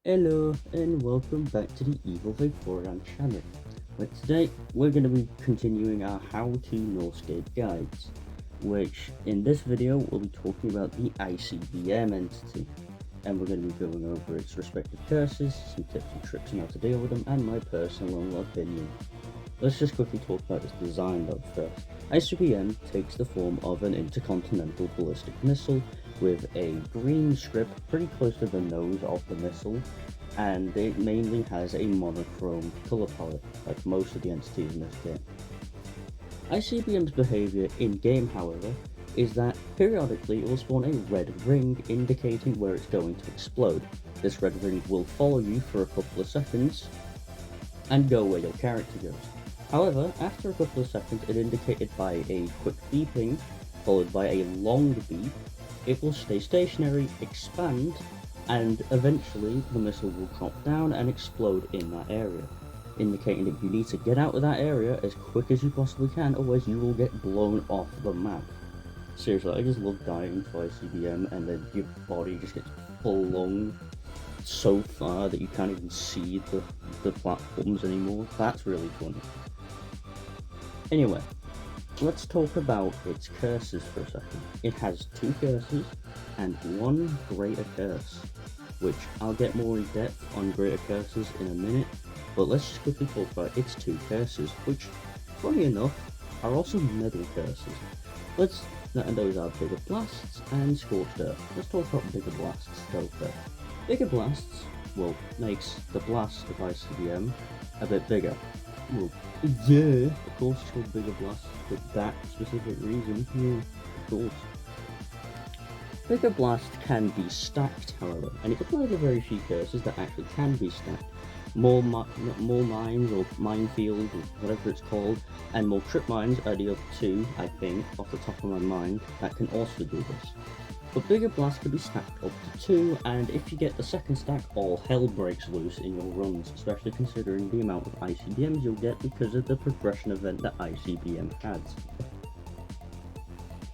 Hello and welcome back to the Evil Victorian channel, where today we're going to be continuing our How to Nullscape guides, which in this video we'll be talking about the ICBM entity, and we're going to be going over its respective curses, some tips and tricks on how to deal with them, and my personal opinion. Let's just quickly talk about its design though first. ICBM takes the form of an intercontinental ballistic missile with a green strip pretty close to the nose of the missile, and it mainly has a monochrome color palette, like most of the entities in this game. ICBM's behavior in-game, however, is that periodically it will spawn a red ring indicating where it's going to explode. This red ring will follow you for a couple of seconds and go where your character goes. However, after a couple of seconds, it indicated by a quick beeping, followed by a long beep, it will stay stationary, expand, and eventually the missile will drop down and explode in that area, indicating that you need to get out of that area as quick as you possibly can, otherwise you will get blown off the map. Seriously, I just love dying to ICBM and then your body just gets flung so far that you can't even see the platforms anymore. That's really funny. Anyway, let's talk about its curses for a second. It has two curses and one greater curse, which I'll get more in depth on greater curses in a minute, but let's just quickly talk about its two curses, which, funny enough, are also metal curses. And those are Bigger Blasts and Scorched Earth. Let's talk about Bigger Blasts first. Bigger Blasts, well, makes the blast of ICBM a bit bigger. Well, yeah, of course it's called Bigger Blast for that specific reason, yeah, of course. Bigger Blast can be stacked, however, and it's one of the very few curses that actually can be stacked. More mines, or minefield, or whatever it's called, and more trip mines are the other two, I think, off the top of my mind, that can also do this. But Bigger Blast can be stacked up to 2, and if you get the second stack, all hell breaks loose in your runs, especially considering the amount of ICBMs you'll get because of the progression event that ICBM has.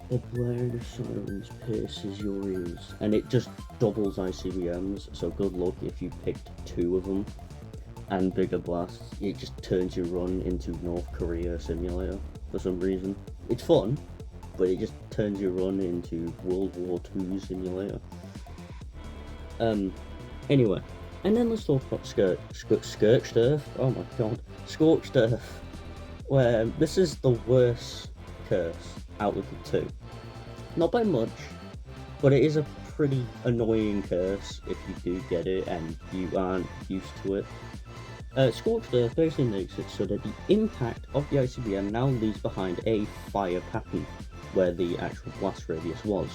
The blare of sirens pierces your ears, and it just doubles ICBMs, so good luck if you picked 2 of them. And Bigger Blasts, it just turns your run into North Korea simulator for some reason. It's fun, but it just turns your run into World War II simulator. Anyway, and then let's talk about Scorched Earth. Oh my god, Scorched Earth, where this is the worst curse out of the 2. Not by much, but it is a pretty annoying curse if you do get it and you aren't used to it. Scorched Earth basically makes it so that the impact of the ICBM now leaves behind a fire pattern where the actual blast radius was.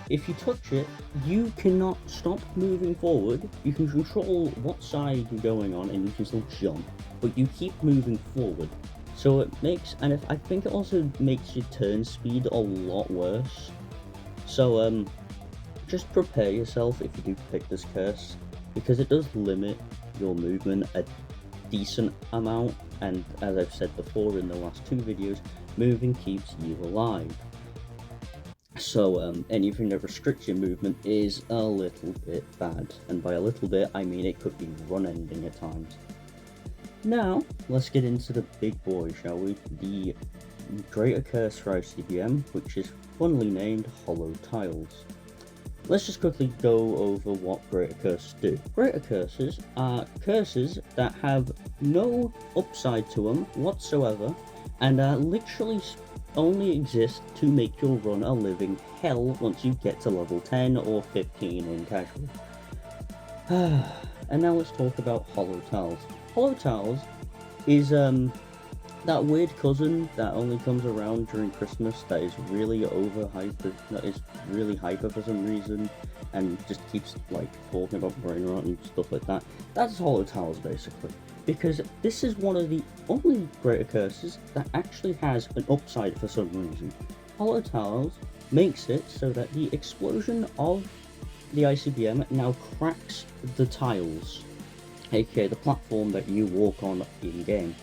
If you touch it, you cannot stop moving forward. You can control what side you're going on and you can still jump, but you keep moving forward. So it makes, and I think it also makes your turn speed a lot worse. So just prepare yourself if you do pick this curse, because it does limit your movement a decent amount, and as I've said before in the last 2 videos, moving keeps you alive. So anything that restricts your movement is a little bit bad, and by a little bit I mean it could be run-ending at times. Now let's get into the big boy, shall we? The greater curse for ICBM, which is funnily named Hollow Tiles. Let's just quickly go over what greater curses do. Greater curses are curses that have no upside to them whatsoever, and literally only exist to make your run a living hell once you get to level 10 or 15 in casual. And now let's talk about Hollow Tiles. Hollow Tiles is that weird cousin that only comes around during Christmas that is really overhyped, that is really hyper for some reason, and just keeps like talking about brain rot and stuff like that. That's Hollow Tiles basically, because this is one of the only greater curses that actually has an upside for some reason. Hollow Tiles makes it so that the explosion of the ICBM now cracks the tiles, aka the platform that you walk on in game.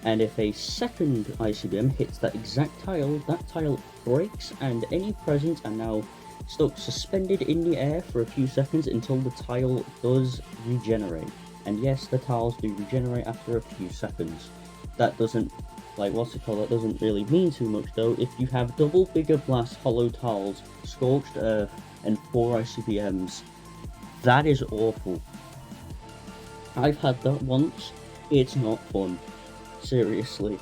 And if a second ICBM hits that exact tile, that tile breaks and any presents are now stuck suspended in the air for a few seconds until the tile does regenerate. And yes, the tiles do regenerate after a few seconds. That doesn't, that doesn't really mean too much though. If you have double Bigger Blast, Hollow Tiles, Scorched Earth, and 4 ICBMs, that is awful. I've had that once, it's not fun. Seriously.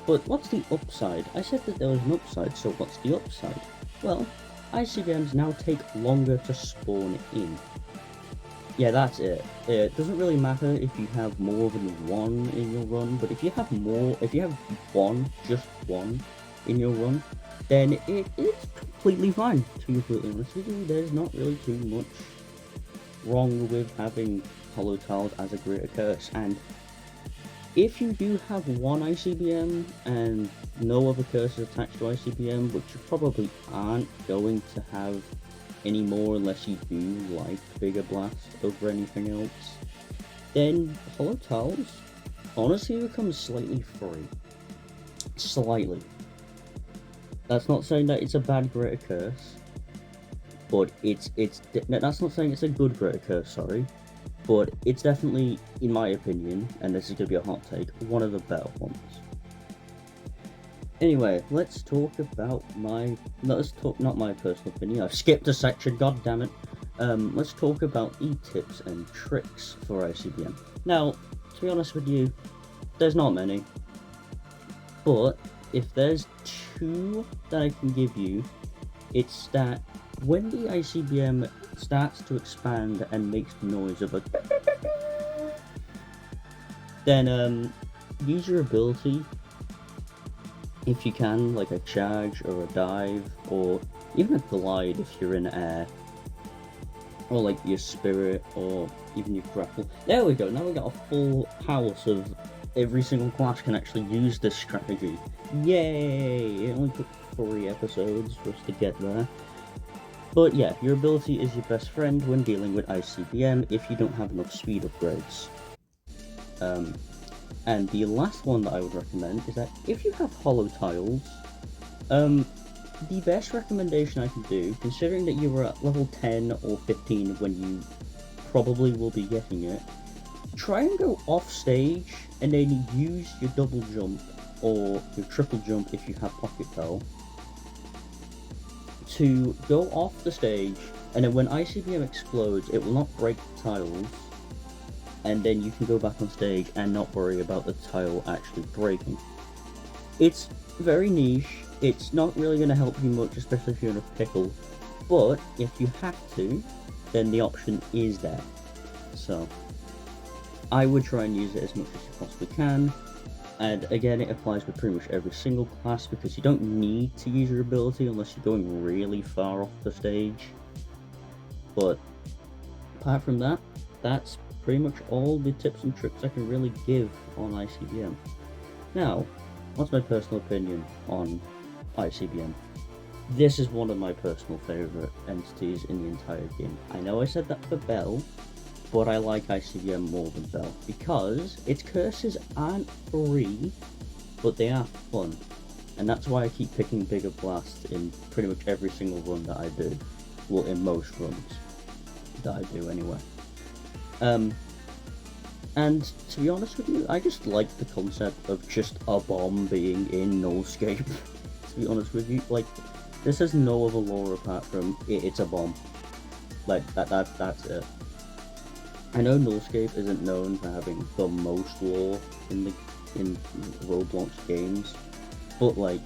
But what's the upside? I said that there was an upside, so what's the upside? Well, ICBMs now take longer to spawn in. Yeah, that's it. It doesn't really matter if you have more than one in your run, but if you have one, just one, in your run, then it's completely fine, to be completely honest with you. There's not really too much wrong with having hollow tiles as a greater curse, and if you do have one ICBM and no other curses attached to ICBM, which you probably aren't going to have anymore unless you do like Bigger Blast over anything else, then hollow tiles honestly becomes slightly free. Slightly. That's not saying that it's a bad greater curse, but that's not saying it's a good greater curse, sorry. But it's definitely, in my opinion, and this is going to be a hot take, one of the better ones. Anyway, let's talk about not my personal opinion, I've skipped a section, god damn it. Let's talk about the tips and tricks for ICBM. Now, to be honest with you, there's not many. But, if there's two that I can give you, it's that when the ICBM starts to expand and makes the noise of a then use your ability if you can, like a charge or a dive or even a glide if you're in air, or like your spirit or even your grapple. There we go, now we got a full house of every single class can actually use this strategy. Yay! It only took 3 episodes for us to get there. But yeah, your ability is your best friend when dealing with ICBM if you don't have enough speed upgrades. And the last one that I would recommend is that if you have hollow tiles, the best recommendation I can do, considering that you were at level 10 or 15 when you probably will be getting it, try and go off stage and then use your double jump or your triple jump if you have pocket bell to go off the stage, and then when ICBM explodes, it will not break the tiles, and then you can go back on stage and not worry about the tile actually breaking. It's very niche, it's not really going to help you much, especially if you're in a pickle, but if you have to, then the option is there. So, I would try and use it as much as you possibly can. And again, it applies with pretty much every single class because you don't need to use your ability unless you're going really far off the stage. But apart from that, that's pretty much all the tips and tricks I can really give on ICBM. Now, what's my personal opinion on ICBM? This is one of my personal favourite entities in the entire game. I know I said that for Bell, but I like ICBM more than Bell, because its curses aren't free, but they are fun, and that's why I keep picking Bigger Blast in pretty much every single run that I do, well, in most runs that I do anyway. And to be honest with you, I just like the concept of just a bomb being in NULLSCAPE, to be honest with you. Like, this has no other lore apart from it's a bomb. Like, that's it. I know NULLSCAPE isn't known for having the most lore in Roblox games, but like,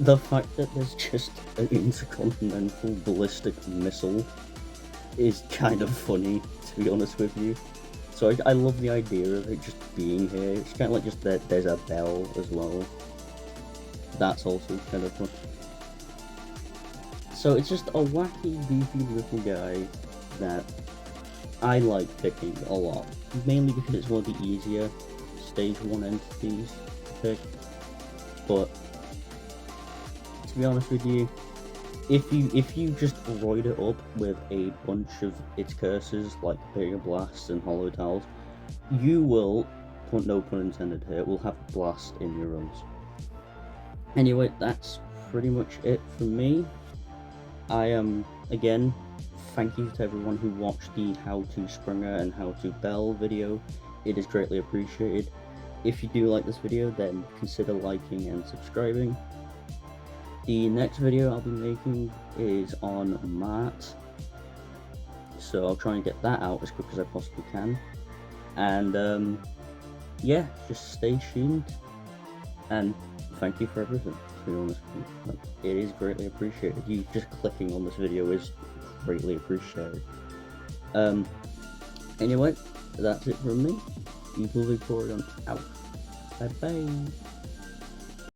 the fact that there's just an intercontinental ballistic missile is kind of funny, to be honest with you. So I love the idea of it just being here. It's kind of like just that there's a bell as well. That's also kind of fun. So it's just a wacky, goofy little guy that I like picking a lot, mainly because it's one of the easier stage 1 entities to pick. But to be honest with you, if you just roid it up with a bunch of its curses like Bigger Blast and Hollow Tiles, you will, no pun intended here, will have a blast in your runs. Anyway, that's pretty much it from me. I am, again, thank you to everyone who watched the how to Springer and how to Bell video. It is greatly appreciated. If you do like this video, then consider liking and subscribing. The next video I'll be making is on Mart, so I'll try and get that out as quick as I possibly can. And yeah, just stay tuned, and thank you for everything, to be honest. Like, it is greatly appreciated. You just clicking on this video is greatly appreciated. Anyway, that's it from me. Evil Victorian out. Bye bye.